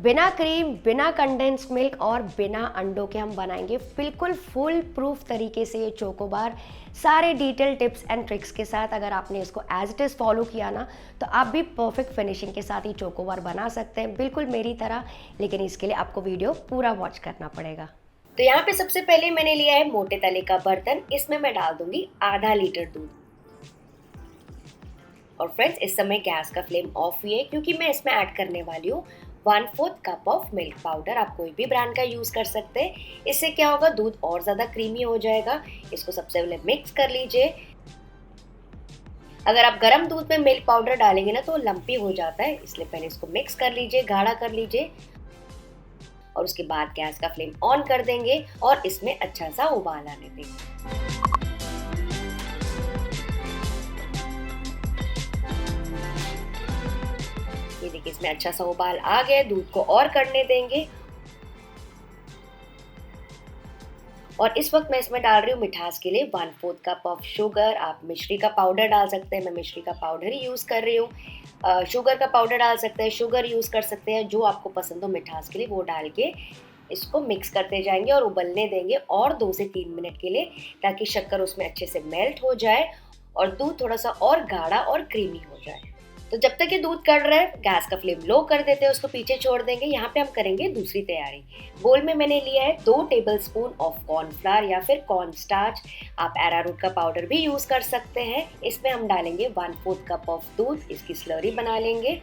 बिना क्रीम, बिना condensed milk और बिना अंडों के हम बनाएंगे बिल्कुल फुल प्रूफ तरीके से ये चोकोबार, सारे डिटेल टिप्स एंड ट्रिक्स के साथ। अगर आपने इसको एज इट इज़ फॉलो किया ना, तो आप भी परफेक्ट फिनिशिंग के साथ ही चोकोबार बना सकते हैं, बिल्कुल मेरी तरह। लेकिन इसके लिए आपको वीडियो पूरा वॉच करना पड़ेगा। तो यहाँ पे सबसे पहले मैंने लिया है मोटे तले का बर्तन। इसमें मैं डाल दूंगी आधा लीटर दूध। और फ्रेंड्स, इस समय गैस का फ्लेम ऑफ हुई है क्योंकि मैं इसमें ऐड करने वाली हूँ 1/4 कप ऑफ मिल्क पाउडर। आप कोई भी ब्रांड का यूज कर सकते हैं। इससे क्या होगा, दूध और ज्यादा क्रीमी हो जाएगा। इसको सबसे पहले मिक्स कर लीजिए। अगर आप गर्म दूध में मिल्क पाउडर डालेंगे ना तो लंपी हो जाता है, इसलिए पहले इसको मिक्स कर लीजिए, गाढ़ा कर लीजिए। और उसके बाद गैस का फ्लेम ऑन कर देंगे और इसमें अच्छा सा उबाल आने देंगे। ये देखिए, इसमें अच्छा सा उबाल आ गया। दूध को और करने देंगे। और इस वक्त मैं इसमें डाल रही हूँ मिठास के लिए 1/4 कप ऑफ शुगर। आप मिश्री का पाउडर डाल सकते हैं, मैं मिश्री का पाउडर ही यूज़ कर रही हूँ। शुगर का पाउडर डाल सकते हैं, शुगर यूज़ कर सकते हैं, जो आपको पसंद हो मिठास के लिए वो डाल के इसको मिक्स करते जाएंगे और उबलने देंगे और 2 से 3 मिनट के लिए, ताकि शक्कर उसमें अच्छे से मेल्ट हो जाए और दूध थोड़ा सा और गाढ़ा और क्रीमी हो जाए। तो जब तक ये दूध कढ़ रहा है, गैस का फ्लेम लो कर देते हैं, उसको पीछे छोड़ देंगे। यहाँ पे हम करेंगे दूसरी तैयारी। बोल में मैंने लिया है 2 टेबलस्पून ऑफ कॉर्नफ्लावर या फिर कॉर्न स्टार्च। आप अरारोट का पाउडर भी यूज कर सकते हैं। इसमें हम डालेंगे 1/4 कप ऑफ दूध। इसकी स्लरी बना लेंगे।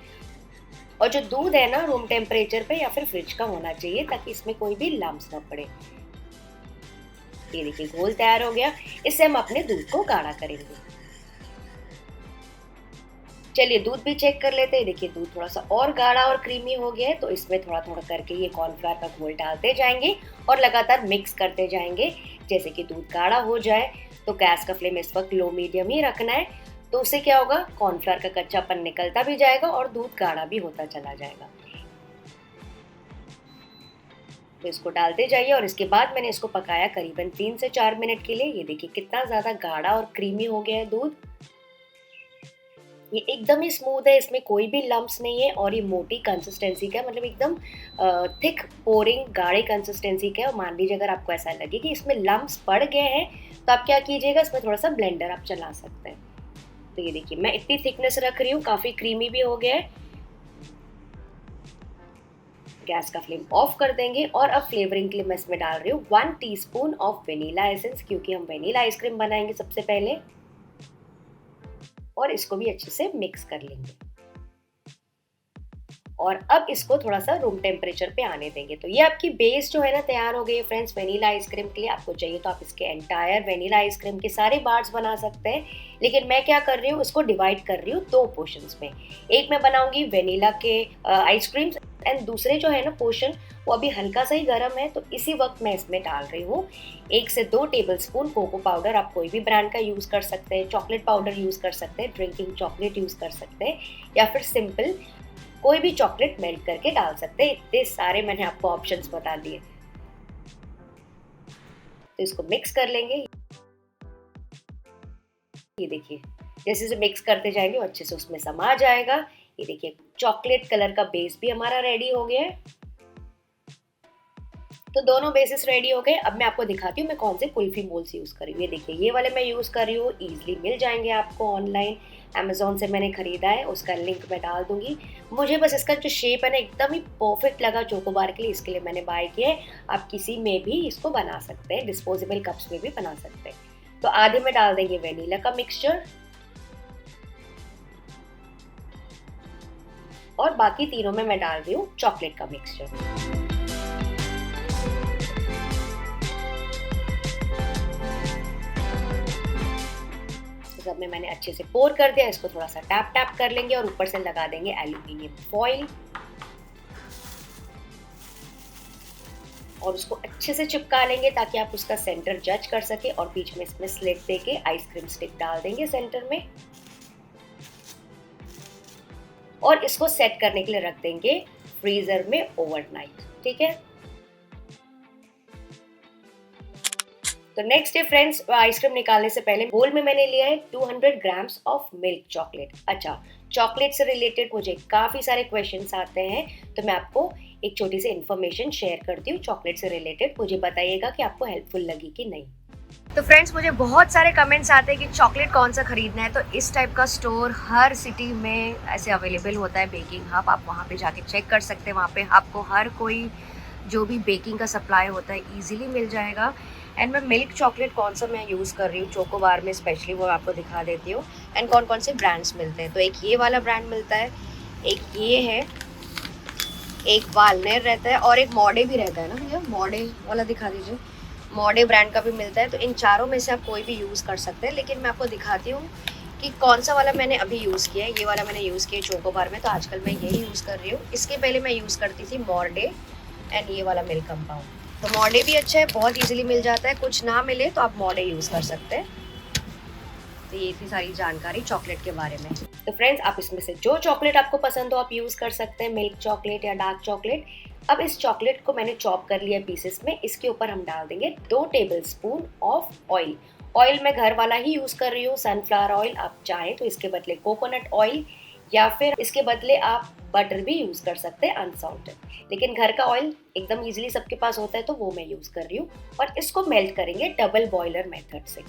और जो दूध है ना, रूम टेम्परेचर पे या फिर फ्रिज का होना चाहिए, ताकि इसमें कोई भी लम्स ना पड़े। ये देखिए, घोल तैयार हो गया। इससे हम अपने दूध को गाढ़ा करेंगे। चलिए दूध भी चेक कर लेते हैं। देखिए, दूध थोड़ा सा और गाढ़ा और क्रीमी हो गया है, तो इसमें थोड़ा थोड़ा करके ये कॉर्नफ्लावर का घोल डालते जाएंगे और लगातार मिक्स करते जाएंगे। जैसे कि दूध गाढ़ा हो जाए, तो गैस का फ्लेम इस वक्त लो मीडियम ही रखना है। तो उससे क्या होगा, कॉर्नफ्लावर का कच्चापन निकलता भी जाएगा और दूध गाढ़ा भी होता चला जाएगा। तो इसको डालते जाइए और इसके बाद मैंने इसको पकाया करीबन 3 से 4 मिनट के लिए। ये देखिए कितना ज्यादा गाढ़ा और क्रीमी हो गया है दूध। ये एकदम ही स्मूथ है, इसमें कोई भी लम्प्स नहीं है और ये मोटी कंसिस्टेंसी का, मतलब एकदम थिक पोरिंग गाढ़े कंसिस्टेंसी का है। और मान लीजिए अगर आपको ऐसा लगे कि इसमें लम्प्स पड़ गए हैं, तो आप क्या कीजिएगा, इसमें थोड़ा सा ब्लेंडर आप चला सकते हैं। तो ये देखिए, मैं इतनी थिकनेस रख रही हूँ, काफ़ी क्रीमी भी हो गया है। गैस का फ्लेम ऑफ कर देंगे और अब फ्लेवरिंग के लिए मैं इसमें डाल रही हूँ 1 टीस्पून ऑफ वेनिला एसेंस, क्योंकि हम वेनिला आइसक्रीम बनाएंगे सबसे पहले। और इसको भी अच्छे से मिक्स कर लेंगे और अब इसको थोड़ा सा रूम टेम्परेचर पे आने देंगे। तो ये आपकी बेस जो है ना तैयार हो गई है फ्रेंड्स वेनिला आइसक्रीम के लिए। आपको चाहिए तो आप इसके एंटायर वेनिला आइसक्रीम के सारे बार्स बना सकते हैं, लेकिन मैं क्या कर रही हूँ, इसको डिवाइड कर रही हूँ 2 पोर्शंस में। एक मैं बनाऊंगी वेनिला के आइसक्रीम्स एंड दूसरे जो है ना पोर्शन, वो अभी हल्का सा ही गर्म है, तो इसी वक्त मैं इसमें डाल रही हूँ 1 से 2 टेबलस्पून कोको पाउडर। आप कोई भी ब्रांड का यूज़ कर सकते हैं, चॉकलेट पाउडर यूज़ कर सकते हैं, ड्रिंकिंग चॉकलेट यूज़ कर सकते हैं, या फिर सिंपल कोई भी चॉकलेट मेल्ट करके डाल सकते हैं। इतने सारे मैंने आपको ऑप्शंस बता दिए। तो इसको मिक्स कर लेंगे। ये देखिए, जैसे जैसे मिक्स करते जाएंगे वो अच्छे से उसमें समा जाएगा। ये देखिए, चॉकलेट कलर का बेस भी हमारा रेडी हो गया है। तो दोनों बेसिस रेडी हो गए। अब मैं आपको दिखाती हूँ मैं कौन से कुल्फी मोल्ड्स यूज़ कर रही हूँ। ये देखिए, ये वाले मैं यूज़ कर रही हूँ, ईजिली मिल जाएंगे आपको ऑनलाइन। अमेजोन से मैंने खरीदा है, उसका लिंक मैं डाल दूंगी। मुझे बस इसका जो शेप है ना एकदम ही परफेक्ट लगा चोकोबार के लिए, इसके लिए मैंने बाय किया है। आप किसी में भी इसको बना सकते हैं, डिस्पोजेबल कप्स में भी बना सकते हैं। तो आधे में डाल देंगे वेनिला का मिक्सचर और बाकी तीनों में मैं डाल रही हूँ चॉकलेट का मिक्सचर। सब में मैंने अच्छे से पोर कर दिया। इसको थोड़ा सा टैप टैप कर लेंगे और ऊपर से लगा देंगे एल्यूमिनियम फॉइल और उसको अच्छे से चिपका लेंगे ताकि आप उसका सेंटर जज कर सके। और बीच में इसमें स्लिट देके आइसक्रीम स्टिक डाल देंगे सेंटर में और इसको सेट करने के लिए रख देंगे फ्रीजर में ओवरनाइट। ठीक है, तो नेक्स्ट डे फ्रेंड्स, आइसक्रीम निकालने से पहले बोल में मैंने लिया है 200 ग्राम्स ऑफ मिल्क चॉकलेट। अच्छा, चॉकलेट से रिलेटेड मुझे काफ़ी सारे क्वेश्चंस आते हैं, तो मैं आपको एक छोटी सी इन्फॉर्मेशन शेयर करती हूँ चॉकलेट से रिलेटेड। मुझे बताइएगा कि आपको हेल्पफुल लगी कि नहीं। तो फ्रेंड्स, मुझे बहुत सारे कमेंट्स आते हैं कि चॉकलेट कौन सा खरीदना है। तो इस टाइप का स्टोर हर सिटी में ऐसे अवेलेबल होता है, बेकिंग हब। आप वहाँ पे जाके चेक कर सकते हैं। वहाँ पे आपको हर कोई जो भी बेकिंग का सप्लाई होता है ईजिली मिल जाएगा। एंड मैं मिल्क चॉकलेट कौन सा मैं यूज़ कर रही हूँ चोकोबार में स्पेशली, वो आपको दिखा देती हूँ। एंड कौन कौन से ब्रांड्स मिलते हैं। तो एक ये वाला ब्रांड मिलता है, एक ये है, एक वालनेर रहता है और एक मॉडे भी रहता है ना भैया, मॉडे वाला दिखा दीजिए। मॉडे ब्रांड का भी मिलता है। तो इन चारों में से आप कोई भी यूज़ कर सकते हैं, लेकिन मैं आपको दिखाती हूँ कि कौन सा वाला मैंने अभी यूज़ किया है। ये वाला मैंने यूज़ किया चोकोबार में, तो आजकल मैं यही यूज़ कर रही हूँ। इसके पहले मैं यूज़ करती थी मॉडे एंड ये वाला मिल्क कंपाउंड। तो मॉडे भी अच्छा है, बहुत ईजिली मिल जाता है। कुछ ना मिले तो आप मॉडे यूज़ कर सकते हैं। तो ये थी सारी जानकारी चॉकलेट के बारे में। तो फ्रेंड्स, आप इसमें से जो चॉकलेट आपको पसंद हो आप यूज़ कर सकते हैं, मिल्क चॉकलेट या डार्क चॉकलेट। अब इस चॉकलेट को मैंने चॉप कर लिया पीसेस में। इसके ऊपर हम डाल देंगे 2 टेबलस्पून ऑफ ऑयल। ऑयल मैं घर वाला ही यूज़ कर रही हूँ, सनफ्लावर ऑयल। आप चाहें तो इसके बदले कोकोनट ऑयल या फिर इसके बदले आप बटर भी यूज़ कर सकते हैं अनसॉल्टेड। लेकिन घर का ऑयल एकदम ईजिली सबके पास होता है, तो वो मैं यूज़ कर रही हूँ। और इसको मेल्ट करेंगे डबल बॉयलर मेथड से,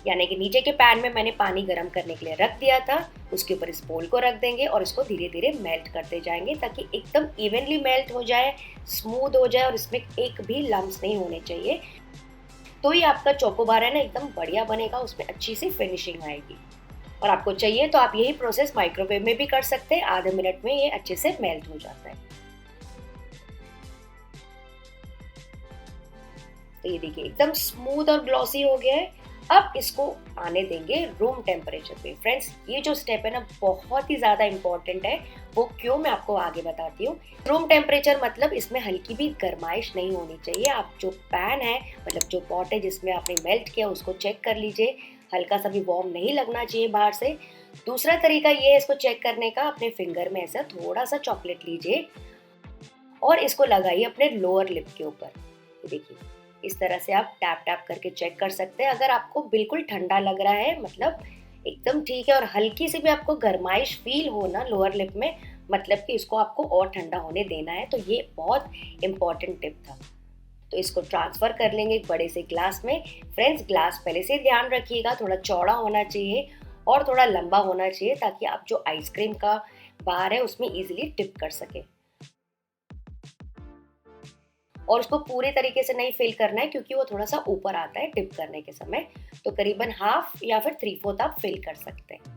यानी कि नीचे के पैन में मैंने पानी गर्म करने के लिए रख दिया था, उसके ऊपर इस बोल को रख देंगे और इसको धीरे धीरे मेल्ट करते जाएंगे ताकि एकदम इवनली मेल्ट हो जाए, स्मूथ हो जाए और इसमें एक भी लम्स नहीं होने चाहिए। तो ये आपका चोकोबार है ना एकदम बढ़िया बनेगा, उसमें अच्छी सी फिनिशिंग आएगी। और आपको चाहिए तो आप यही प्रोसेस माइक्रोवेव में भी कर सकते हैं, आधे मिनट में ये अच्छे से मेल्ट हो जाता है। तो ये देखिए एकदम स्मूथ और ग्लॉसी हो गया है। अब इसको आने देंगे रूम टेम्परेचर पे। फ्रेंड्स, ये जो स्टेप है ना बहुत ही ज़्यादा इंपॉर्टेंट है। वो क्यों, मैं आपको आगे बताती हूँ। रूम टेम्परेचर मतलब इसमें हल्की भी गर्माइश नहीं होनी चाहिए। आप जो पैन है, मतलब जो पॉट है जिसमें आपने मेल्ट किया, उसको चेक कर लीजिए। हल्का सा भी वार्म नहीं लगना चाहिए बाहर से। दूसरा तरीका ये है इसको चेक करने का, अपने फिंगर में ऐसा थोड़ा सा चॉकलेट लीजिए और इसको लगाइए अपने लोअर लिप के ऊपर। देखिए इस तरह से आप टैप टैप करके चेक कर सकते हैं। अगर आपको बिल्कुल ठंडा लग रहा है, मतलब एकदम ठीक है, और हल्की सी भी आपको गर्माइश फील हो ना लोअर लिप में, मतलब कि इसको आपको और ठंडा होने देना है। तो ये बहुत इंपॉर्टेंट टिप था। तो इसको ट्रांसफर कर लेंगे एक बड़े से ग्लास में। फ्रेंड्स, ग्लास पहले से ध्यान रखिएगा, थोड़ा चौड़ा होना चाहिए और थोड़ा लंबा होना चाहिए ताकि आप जो आइसक्रीम का बार है उसमें इजीली टिप कर सके। और उसको पूरे तरीके से नहीं फिल करना है क्योंकि वो थोड़ा सा ऊपर आता है टिप करने के समय। तो करीबन हाफ या फिर 3/4 आप फिल कर सकते हैं।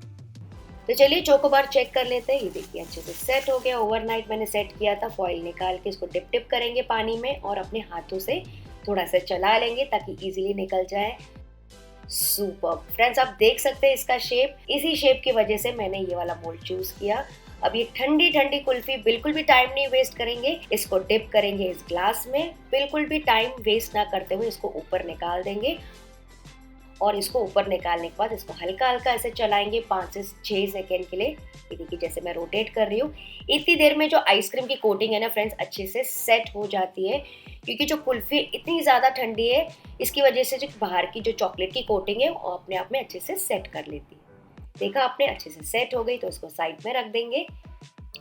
तो चलिए चोकोबार चेक कर लेते हैं। ये देखिए अच्छे से सेट हो गया। ओवरनाइट मैंने सेट किया था। फॉइल निकाल के इसको टिप टिप करेंगे पानी में और अपने हाथों से थोड़ा सा चला लेंगे ताकि इजीली निकल जाए। सुपर फ्रेंड्स, आप देख सकते हैं इसका शेप। इसी शेप की वजह से मैंने ये वाला मोल्ड चूज किया। अब ये ठंडी ठंडी कुल्फी, बिल्कुल भी टाइम नहीं वेस्ट करेंगे। इसको डिप करेंगे इस ग्लास में, बिल्कुल भी टाइम वेस्ट ना करते हुए इसको ऊपर निकाल देंगे। और इसको ऊपर निकालने के बाद इसको हल्का हल्का ऐसे चलाएंगे 5 से 6 सेकेंड के लिए। ये देखिए जैसे मैं रोटेट कर रही हूँ। इतनी देर में जो आइसक्रीम की कोटिंग है ना फ्रेंड्स अच्छे से सेट हो जाती है, क्योंकि जो कुल्फी इतनी ज़्यादा ठंडी है, इसकी वजह से जो बाहर की जो चॉकलेट की कोटिंग है वो अपने आप में अच्छे से सेट कर लेती है। देखा आपने, अच्छे से सेट हो गई। तो इसको साइड में रख देंगे।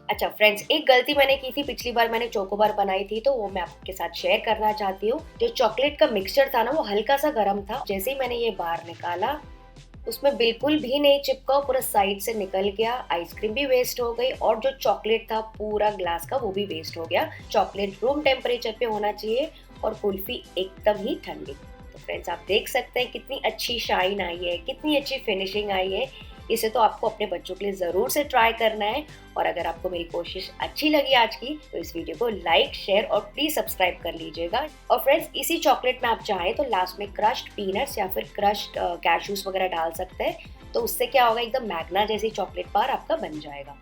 अच्छा फ्रेंड्स, एक गलती मैंने की थी पिछली बार मैंने चोकोबार बनाई थी, तो वो मैं आपके साथ शेयर करना चाहती हूँ। जो चॉकलेट का मिक्सचर था ना वो हल्का सा गर्म था। जैसे ही मैंने ये बाहर निकाला उसमें बिल्कुल भी नहीं चिपका, पूरा साइड से निकल गया। आइसक्रीम भी वेस्ट हो गई और जो चॉकलेट था पूरा ग्लास का वो भी वेस्ट हो गया। चॉकलेट रूम टेम्परेचर पे होना चाहिए और कुल्फी एकदम ही ठंडी। तो फ्रेंड्स, आप देख सकते हैं कितनी अच्छी शाइन आई है, कितनी अच्छी फिनिशिंग आई है। इसे तो आपको अपने बच्चों के लिए ज़रूर से ट्राई करना है। और अगर आपको मेरी कोशिश अच्छी लगी आज की, तो इस वीडियो को लाइक, शेयर और प्लीज़ सब्सक्राइब कर लीजिएगा। और फ्रेंड्स, इसी चॉकलेट में आप चाहें तो लास्ट में क्रश्ड पीनट्स या फिर क्रश्ड कैशूज वगैरह डाल सकते हैं। तो उससे क्या होगा, एकदम मैगना जैसी चॉकलेट बार आपका बन जाएगा।